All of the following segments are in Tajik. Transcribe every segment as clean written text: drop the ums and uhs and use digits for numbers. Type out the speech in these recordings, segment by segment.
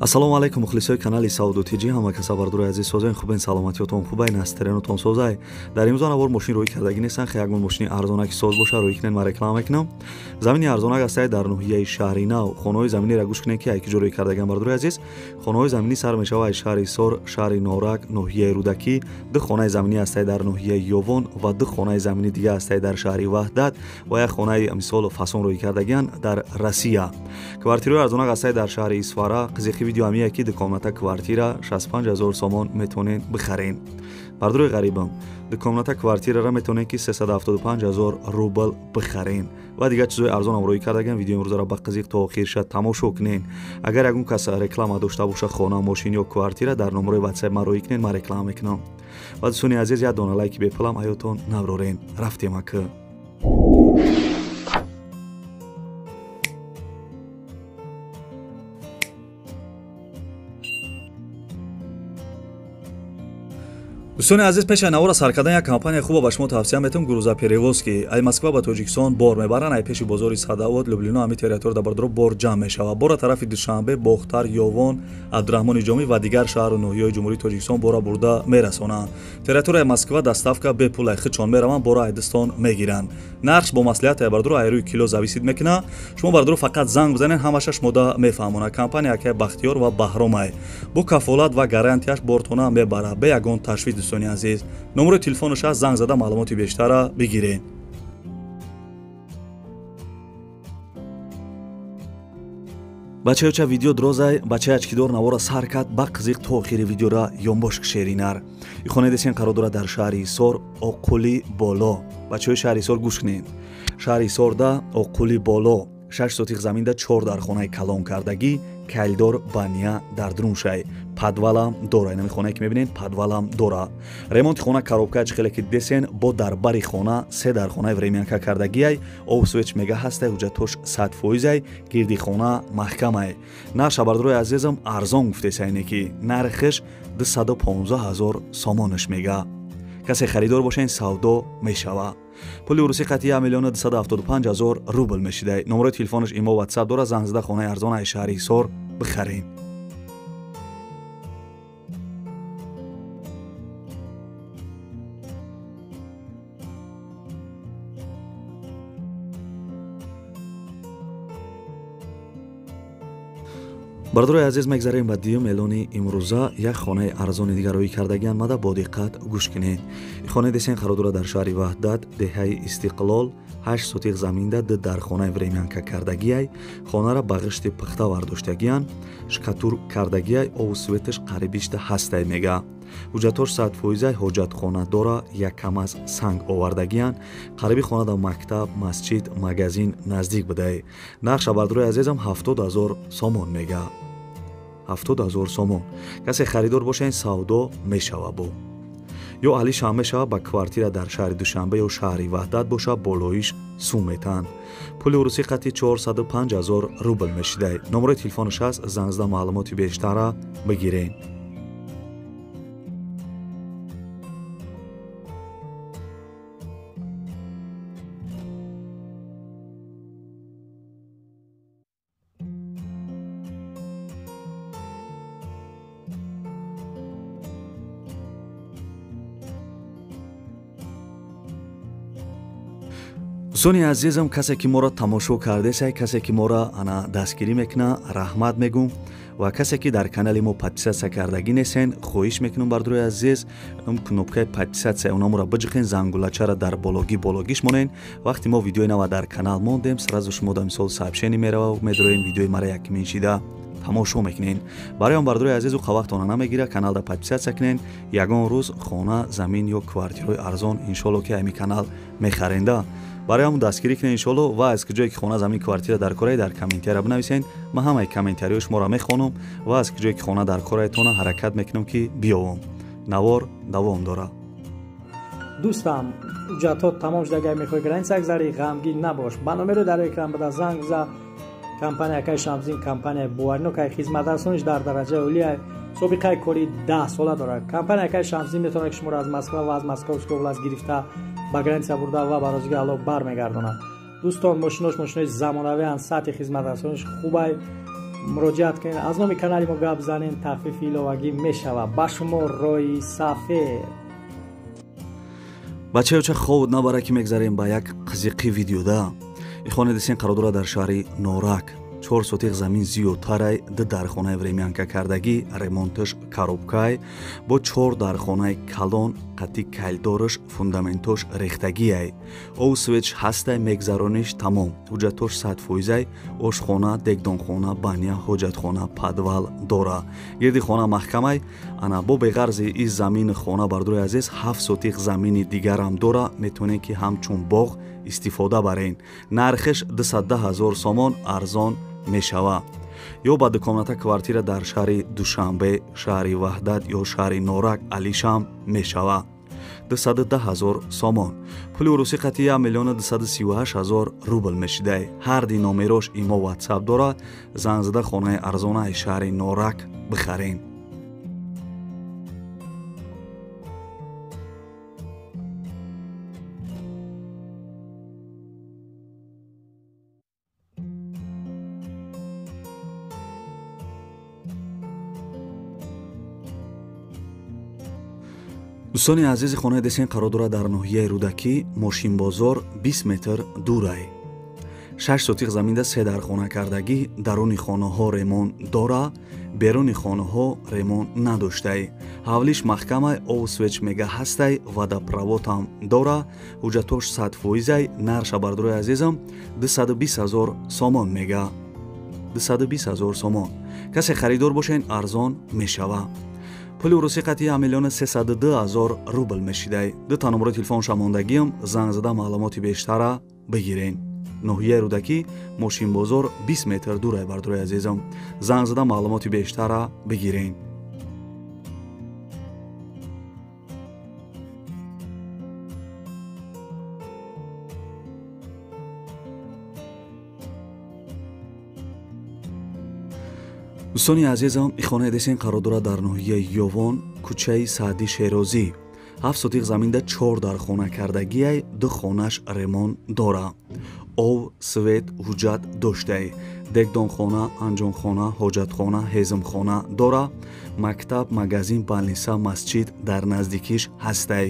ассалому алайкум мухлисои канали Сауду Тиҷи ҳама касабардурои азиз созаи хубен саломатиётон хубай настеренутон созай дар имрӯза навор мошин рӯи кардагӣ несан хе ягон мошини арзонаки соз боша рӯи кунен ма реклама мекунам. Замини арзонак астаи дар ноҳияи шаҳри Нав хонаҳои заминиро гӯш кунед ки ай киҷо рӯи кардагиам бардурои азиз. Хонаҳои заминӣ сар мешавад аз шаҳри Сор, шаҳри Норак, ноҳияи Рудакӣ, ду хонаи заминӣ астаи дар ноҳияи Ёвон ва ду хонаи заминӣ дига астаи дар шаҳри Ваҳдат ва як хонаи мисол фасон рӯи кардагиан дар Россия. Квартираҳои арзонак астаи дар шаҳри Исфара қизиқи видео ҳамия ки дукомната квартира 65000 сомон метавонед бихарен. Бардурои ғарибам дукомната квартирара метавонед ки 375000 рубл бихарен ва дигар чизои арзонам рӯи кардагиам. видеои имрӯзаро ба қизиқ то охирша тамошо кунен. Агар ягон кас реклама дошта боша хона, мошин ё квартира дар номерои WhatsApp ма рӯи кунен, ма реклама мекунам. ва дӯстони азиз як дона лайки бепулам ҳаётон наврорен. рафтем ака. дӯстони азиз пешаи навора сар кардан як компания хуба ба шумо тавсия метавам грузоперевозки ай Москва ба Тоҷикистон бор мебаранд. ай пеши бозори Садовод Люблино ҳами территория дар бардро бор ҷамъ мешавад. бора тарафи Душанбе, Бохтар, Ёвон, Абдурахмони Ҷомӣ ва дигар шаҳру ноҳияҳои ҷумҳурии Тоҷикистон бора бурда мерасонанд. территорияи Москва доставка бепул хичон мераванд, бора айдистон мегиранд. нархш бо маслиҳати бардро ай рӯи кило зависид мекунад. шумо бардро фақат занг бизанед, ҳамаша шумода мефаҳмонад. компания яке Бахтиёр ва Баҳром ай бо кафолат ва гарантияш бортона мебарад бе ягон ташвиш. дӯстони азиз номерои телефонаш аст, занг зада маълумоти бештара бигирен. бачаёча видео дрозай бачаячкидор навора сар кад ба қизиқ то охири видеора ёнбош кишеринар. ихонедесен қарор дорад дар шаҳри Сор Оққули боло. бачаёи шаҳри Сор гӯш кунед. шаҳри Сорда Оққули боло 6 сотиқ заминда 4 дар хонаи калон кардагӣ кайлдор баня дар друншай падвалам дора. инами хонае ки мебинед падвалам дора. ремонти хона коробкач хеле ки десен бо дарбари хона 3 дар хонаи времянка кардагиай овсвеч мега ҳастай ҳуҷҷатош 100% гирди хона маҳкамай. нарша бардурои азизам арзон гуфтесайне ки нархиш 215000 сомонаш мега. касе харидор бошен савдо мешава. пули уруси қатъи 1,275,000 рубл мешидай. номерои телефонаш имо WhatsApp дора, занг зада хонаи арзон ай шаҳри Сор бихарен. бардурои азиз мегзарем ба дуюм эълони имрӯза. як хонаи арзони дигар рӯи кардагиан мада бо диққат гӯш кунед. хона десен қарор дорад дар шаҳри Ваҳдат деҳаи Истиқлол 8 сотиқ заминда ду дар хонаи времянка кардагиай хонара ба ғишти пухта вардоштагиан шкатур кардагиай ову светаш қарибишта ҳастай мега. ҳуҷҷатош 100% ҳоҷатхона дора, якам аз санг овардагиан қариби хона да мактаб, масҷид, магазин наздик будай. нарша бардурои азизам 70000 сомон мега. 70000 сомон. касе харидор бошен савдо мешава бо ё алишам мешава ба квартира дар шаҳри Душанбе ё шаҳри Ваҳдат боша болоиш сум метан. пули уруси қатъи 405000 рубл мешидай. номерои телефонаш аст, занг зада маълумоти бештара бигирен. дӯстони азизам, касе ки моро тамошо кардесай, касе ки моро ана дастгирӣ мекуна, раҳмат мегум ва касе ки дар канали мо подписатсия кардагӣ несен, хоҳиш мекунам бардурои азиз кнопкаи подписатсия онаморо биҷиқен, зангулачара дарологиш монен. вақти мо видеои нава дар канал мондем, сразу шумо да мисол сообщение мерава, медорем видеои мара якимин шида тамошо мекунен. бароям бардурои азизу қавақтона намегира, каналда подписатсия кунен. ягон рӯз хона, замин ё квартираҳои арзон иншоалло ки ҳами канал мехаренда. бароям дастгирӣ кунед иншоалло ва аз куҷое ки хона, замин, квартира дар кораи дар комментария бинависен. ман ҳамаи комментариҳои шуморо мехонам ва аз куҷое ки хона дар кораетона ҳаракат мекунам ки биёвам. навор давом дора. дӯстам, ҳуҷҷатҳо тамом шуда, агар мехоҳӣ граница гузарӣ, ғамгин набош. ба номеро дар экран буда занг за. компанияи Шамзин компания боваринокай хизматрасониш дар дараҷаи олия, собиқаи кори 10 сола дорад. компанияи Шамзин метавонад ки шуморо аз Москва ва аз Московская област гирифта ба граница бурда ва ба розиги алло бармегардонад. дӯстон, мошинош мошинои замонавианд, сатҳи хизматрасониш хубай. مراجعت کنید. از نام کانال ما گپ زنین، تخفیف ایلاوگی میشوه با شما روی صفحه. بچه‌ها چه خود نبره که میگذاریم با یک قزیقی ویدیو ده. خانه دسین قرار در شهر نورک 4 сотиқ замин зиёдтаре ду дархонаи времянка кардагӣ ремонташ коробкай бо 4 дархонаи калон қатти кайлдораш фундаментош рехтагиай овсвеч ҳастай мегзарониш тамом ҳуҷҷатош 100%ай ошхона дегдонхона баня ҳоҷатхона падвал дора гирди хона маҳкамай ана бо беғарзи из замини хона бардуи азиз 7 сотиқ замини дигарам дора метавонем ки ҳамчун боғ истифода барен нархиш 210 000 сомон арзон мешава ё ба дуконата квартира дар шаҳри душанбе шаҳри ваҳдат ё шаҳри норак алишам мешава 210 000 сомон пули урусӣ қати 1 238 000 рубл мешидай ҳарди номерош имо ватсап дора занг зада хонаи арзонаи шаҳри норак бихарен. дӯстони азизи хонаи десен қарор дорад дар ноҳияи рӯдакӣ мошинбозор 20 метр дурай 6 сотиқ заминда 3 дархона кардагӣ даруни хонаҳо ремонт дора беруни хонаҳо ремонт надоштай ҳавлиш маҳкамай овсвеч мега ҳастай водопроводам дора ҳуҷҷатош 100%ай нарша бардуи азизам 220 000 сомон мега 220 000 сомон касе харидор бошен арзон мешава пули урусӣ қати 1 302 000 рубл мешидай дута номарои телефон шамондагиам занг зада маълумоти бештара бигирен ноҳияи рӯдакӣ мошинбозор 20 метр дурай бардуи азизам занг зада маълумоти бештара бигирен. дӯстони азизам ихонаи десен қарор дорад дар ноҳияи ёвон кӯчаи саъди шерозӣ 7 сотиқ заминда 4 дархона кардагиай 2 хонаш ремонт дора ов свет ҳуҷҷат доштай дегдонхона анҷомхона ҳоҷатхона ҳезмхона дора мактаб магазин балниса масҷид дар наздикиш ҳастай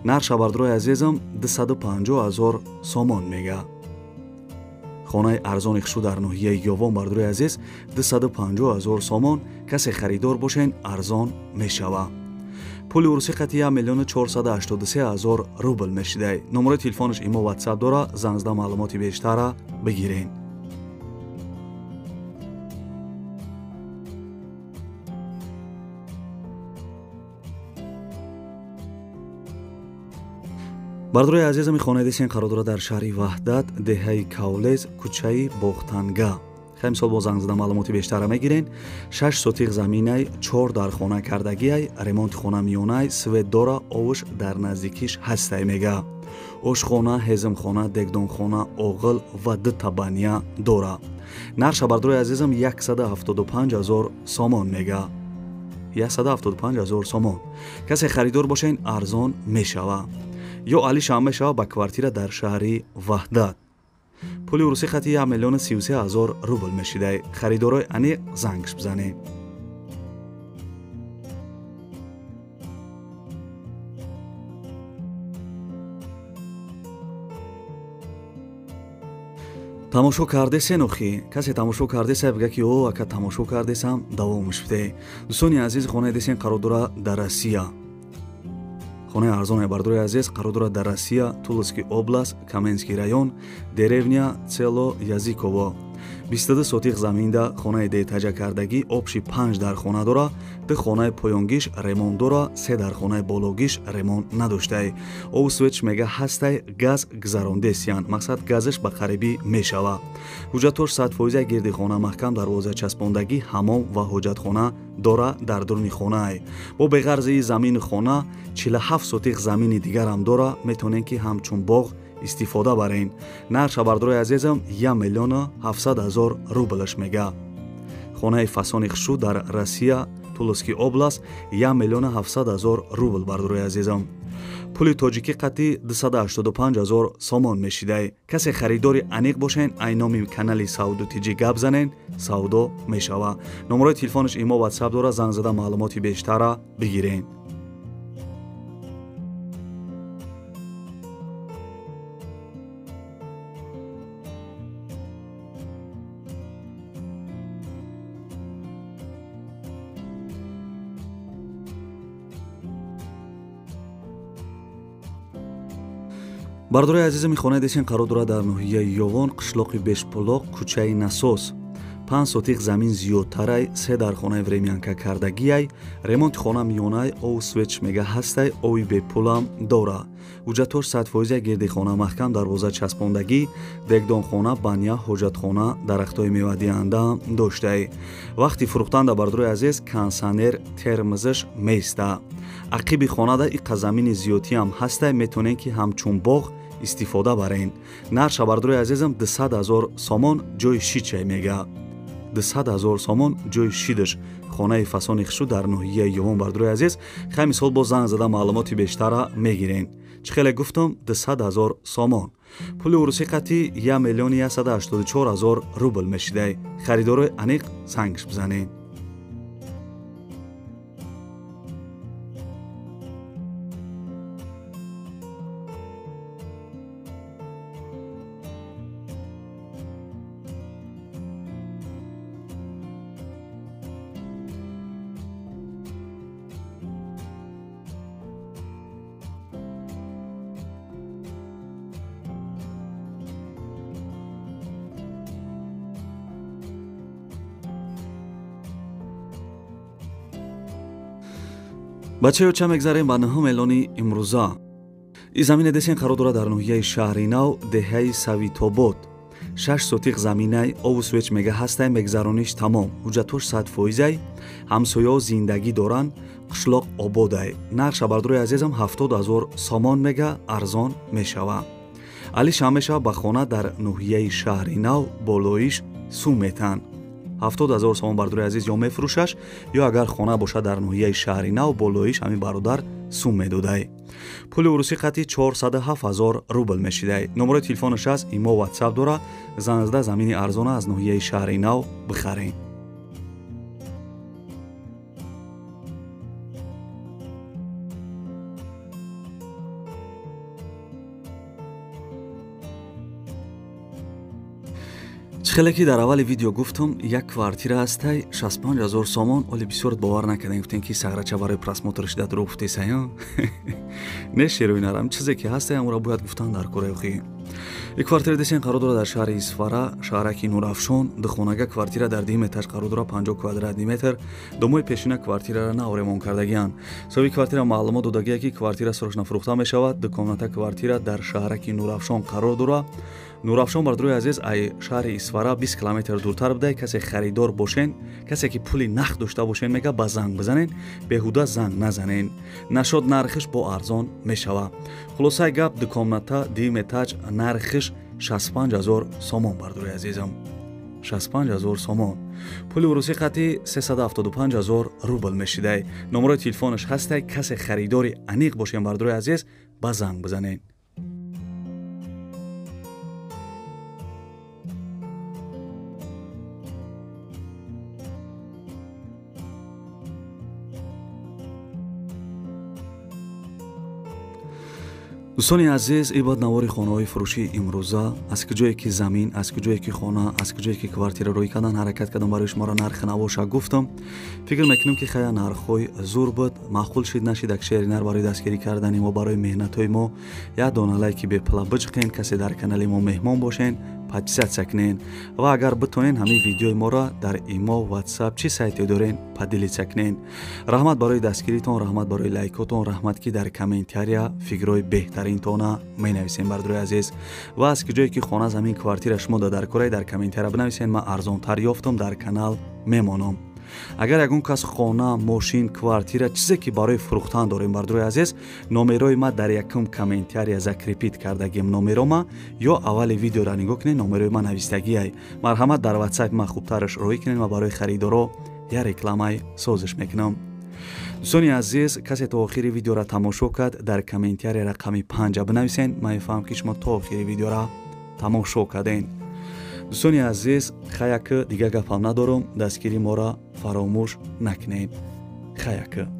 нарша бардуи азизам 250 000 сомон мега хонаи арзони хушрӯ дар ноҳияи ёвон бардуи азиз 250 000 сомон касе харидор бошен арзон мешава пули урусӣ қати 1 483 000 рубл мешидай номарои телефонаш имо ватсап дора занг зада маълумоти бештара бигирен. бардуи азизами хонаи десен қарор дорад дар шаҳри ваҳдат деҳаи кавлез кӯчаи бохтанга хеле сол бо занг зада маълумоти бештара мегирен 6 сотиқ заминай 4 дархона кардагиай ремонти хона миёнай свет дора овуш дар наздикиш ҳастай мега ошхона ҳезмхона дегдонхона оғил ва 2 табания дора нарша бардуи азизам 175 000 сомон мега 175 000 сомон касе харидор бошен арзон мешава ё алишам мешава ба квартира дар шаҳри ваҳдат пули урусӣ қати 1 33 000 рубл мешидай харидорои аниқ зангш бизане. тамошо кардесен охи касе тамошо кардеса бига ки о ака тамошо кардесам давомиш биде. дӯстони азизи хонаи десен қарор дорад дар Россия хонаи арзони бардуи азиз қарор дорад дар Россия Тулузский област Каменский район деревня Цело Языково 22 сотиқ заминда хонаи деэтажа кардагӣ обши 5 дархона дора 2 хонаи поёнгиш ремонт дора 3 дархонаи бологиш ремонт надоштай овсвеч мега ҳастай газ гузарондесиян мақсад газаш ба қарибӣ мешава ҳуҷҷатош 100% гирди хона маҳкам дарвоза часпондагӣ ҳамом ва ҳоҷатхона дора дар дуруни хонаай бо беғарзи замини хона 47 сотиқ замини дигарам дора метавонем ки ҳамчун боғ истифода барен нарша бардуи азизам 1 700 000 рублаш мега хонаи фасони хушрӯ дар Россия Тулузский област 1 700 000 рубл бардуи азизам پول تاجیکی قطعی 285,000 سامان میشیده. کسی خریداری انیق باشین اینامی کانال سودو تیجی گپ زنین سودو میشوه. نمره تلفنش ایما واتساپ داره، زنگ زده معلوماتی بیشتر بگیرین. бардори азиз мехонаи десин қарор дорад дар ноҳияи ёвон қишлоқи бешпулоқ кӯчаи насос 5 сотиқ замин зиёдтарай 3 дар хонаи времянка кардагияй ремонти хона миёнай ов свеч мега ҳастай ови бепулам дора ҳуҷҷатош 100% гирди хона маҳкам дарвоза часпондагӣ дегдон хона баня ҳоҷатхона дарахтои мевадиҳанда доштай вақти фурӯхтанда бардори азиз консонер термизиш места ақиби хонада иқа замини зиёдтиам ҳастай метонен ки ҳамчун боғ истифода барен. Нарша бардори азизам 200,000 сомон ҷои шичай мега. 200,000 сомон ҷои шидаш. хонаи фасони хишу дар ноҳияи ёвон бардори азиз. хай мисол бо занг зада маълумоти бештара мегирен. Чӣ хеле гуфтам 200,000 сомон. пули урусӣ қати 1,184,000 рубл мешидай. харидорои аниқ сангш бизанен. бачаё ча мегзарем ба 9 элони имрӯза. ин замине десен қарор дорад дар ноҳияи шаҳри нав деҳаи савитобод 6 сотиқ заминай ову свеч мега ҳастай мегзарониш тамом ҳуҷҷатош 100%ай ҳамсояҳо зиндагӣ доранд қишлоқ ободай нарша бардори азизам 70,000 сомон мега арзон мешава али шамеша ба хона дар ноҳияи шаҳри нав болоиш сум метан 70,000 сомон бардори азиз ё мефурӯшаш ё агар хона бошад дар ноҳияи шаҳри нав болоиш ҳамин бародар сум медодай пули урусӣ қати 407,000 рубл мешидай номарои телефонаш аст имо ватсап дора занг зада замини арзона аз ноҳияи шаҳри нав бихарен. чӣ хеле ки дар аввали видео гуфтам як квартира ҳастай 65,000 сомон оли бисёрат бовар накардем гуфтем ки саграча барои просмотр шуда дуруғ гуфтесая не шеруи нарам чизе ки ҳастай амура бояд гуфтан дар кораи хи ин квартира десен қарор дора дар шаҳри Исфара шаҳраки Нурафшон духонага квартира дар 2 этаж қарор дора 50 квадратни метр домои пешина квартирара нав ремонт кардагиянд соҳиби квартира маълумот додагия ки квартира срочно фурӯхта мешавад дуконата квартира дар шаҳраки Нурафшон қарор дора Нурафшон бардори азиз ай шаҳри Исфара 20 километр дуртар будай касе харидор бошен касе ки пули нах дошта бошен мега ба занг бизанен беҳуда занг назанен нашод нархиш бо арзон мешава хулосаи гап дуконата 2 этаж нархиш 65,000 сомон бардори азизам 65,000 сомон пули урусӣ қати 375,000 рубл мешидай номарои телефонаш ҳастай касе харидори аниқ бошен бардори азиз ба занг бизанен. дӯстони азиз ин бад навори хонаҳои фурӯшии имрӯза аз куҷое ки замин аз куҷое ки хона аз куҷое ки квартира рӯй кардан ҳаракат кардам барои шуморо нархи навоша гуфтам фикр мекунам ки хая нархҳои зур буд маъқул шид нашид як шери нар барои дастгирӣ кардани мо барои меҳнатҳои мо як дона лайки бепла биҷиқен касе дар канали мо меҳмон бошен подписатсия кунен ва агар битонен ҳамин видеои моро дар имо ватсап чӣ сайте дорен падилитсия кунен раҳмат барои дастгиритон раҳмат барои лайкотон раҳмат ки дар комментария фикрҳои беҳтаринтона менависен бардори азиз ва аз куҷое ки хона замин квартира шумо дар кораи дар комментария бинависен ман арзонтар ёфтам дар канал мемонам агар ягон кас хона мошин квартира чизе ки барои фурӯхтан дорем бардори азиз номерои ма дар якум комментария закрепит кардагим номерома ё аввали видеора нигоҳ кунед номерои ма навистагиай марҳамат дар ватсапи ма хубтараш роӣ кунед ва барои харидоро як рекламаи созиш мекунам дӯстони азиз, касе то охири видеоро тамошо кард, дар комментария рақами 5 бинависен. Ман мефаҳмам ки шумо то охири видеоро тамошо карден. дӯстони азиз, хаяка дига гапам надорам, дастгири моро фаромӯш накунед. хаяка.